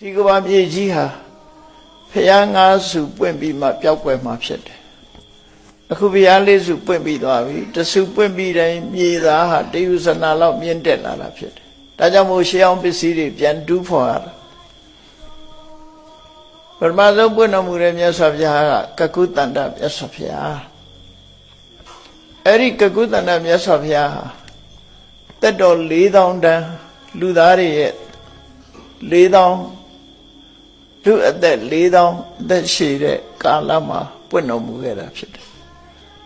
ဒီကဘာမြေကြီးဟာဖျားငါးစုပွင့်ပြီးမှပျောက်ကွယ်မှဖြစ်တယ်အခုဖျားလေးစုပွင့်ပြီးသွားပြီတစုပွင့်ပြီးတိုင်းမြေသားဟာတယုဇနာလောက်မြင့်တက်လာတာဖြစ်တယ်ဒါကြောင့်မို့ရှေးအောင်ပစ္စည်းတွေပြန်တူးဖော်ရတာပထမဆုံးပွင့်တော်မူတဲ့မြတ်စွာဘုရားကကကုတန္တမြတ်စွာဘုရားအဲ့ဒီကကုတန္တမြတ်စွာဘုရားဟာတက်တော်4000တန်းလူသားတွေရဲ့4000လူအသက်4000အသက်ရှည်တဲ့ကာလမှာပွင့်တော်မူခဲ့တာဖြစ်တယ်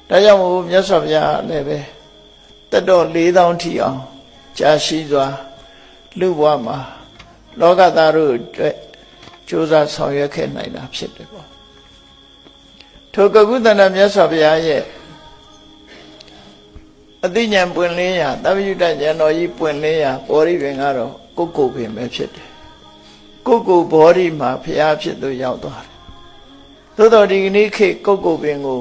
ဒါကြောင့်မို့မြတ်စွာဘုရားလည်းပဲတက်တော်4000ထိအောင်ကြာရှိစွာလူဘဝမှာလောကသားတို့အတွက်ကြိုးစားဆောင်ရွက်ခဲ့နိုင်တာဖြစ်တယ်ပေါ့ထိုကကုသန္တမြတ်စွာဘုရားရဲ့အသိဉာဏ်ပွင့်လင်းရာသဗ္ဗညုတဉာဏ်တော်ကြီးပွင့်လင်းရာဘောဓိပင်ကတော့ကိုယ်ကိုယ်ပင်ပဲဖြစ်တယ်ကိုယ်ကိုယ်ဘောဓိမှာဘုရားဖြစ်သူရောက်သွားတယ်သို့တော်ဒီကနေ့ခေတ်ကိုယ်ကိုယ်ပင်ကို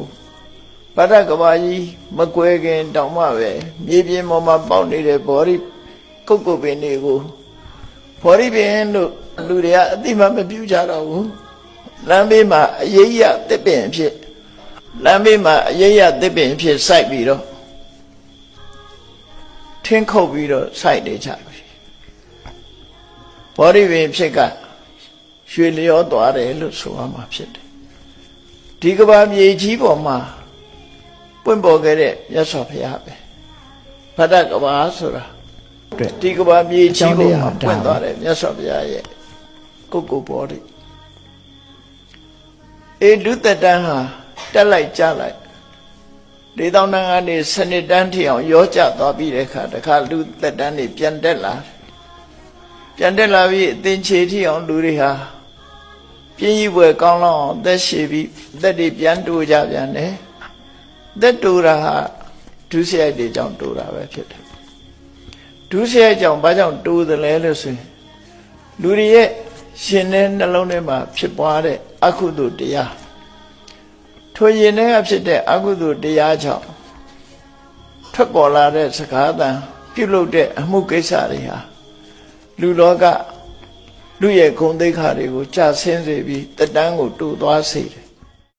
ဗဒ္ဒကဘာကြီးမကွဲခင်တောင်မှပဲမြေပြင်ပေါ်မှာပေါက်နေတဲ့ဘောဓိကိုယ်ကိုယ်ပင်တွေကိုဘောဓိပင်လို့လူတွေကအသိမှမပြုကြတော့ဘူးလမ်းဘေးမှာအရေးရတစ်ပင်ဖြစ်လမ်းဘေးမှာအရေးရတစ်ပင်ဖြစ်စိုက်ပြီးတော့ထင်းခုတ်ပြီးတော့စိုက်နေကြပြီဘောဓိပင်ဖြစ်ကရွှေလျောသွားတယ်လို့ဆိုရမှာဖြစ်တယ်ဒီကဘာမြေကြီးပေါ်မှာပွင့်ပေါ်ခဲ့တဲ့မြတ်စွာဘုရားပဲဗဒ္ဒကဘာဆိုတာဒီကဘာမြေကြီးပေါ်မှာပွင့်သွားတယ်မြတ်စွာဘုရားရဲ့ကိုယ်ကိုယ်ဘောဓိလူသက်တန်းဟာတက်လိုက်ကြလိုက်4000တန်းကနေစနစ်တန်းထိအောင်ရောကျသွားပြီးတဲ့အခါတခါလူသက်တန်းတွေပြန်တက်လာပြီးအသင်္ချေထိအောင်လူတွေဟာပြင်းကြီးပွဲကောင်းလောက်အောင်သက်ရှည်ပြီးသက်တွေပြန်တိုးကြပြန်တယ်သက်တိုးတာဟာဒုစရိုက်တွေကြောင့်တိုးတာပဲဖြစ်တယ်ဒုစရိုက်ကြောင့်ဘာကြောင့်တိုးတယ်လဲလို့ဆိုရင်လူတွေရဲ့ရှင်တဲ့နှလုံးထဲမှာဖြစ်ပွားတဲ့အကုသိုလ်တရားထိုရင်ထဲကဖြစ်တဲ့အကုသိုလ်တရားကြောင့်ထွက်ပေါ်လာတဲ့စကားသံပြုလုပ်တဲ့အမှုကိစ္စတွေဟာလူလောကလူရဲ့ဂုဏ်သိက္ခာတွေကိုကြာဆင်းစေပြီးတတန်းကိုတိုးသွားစေတယ်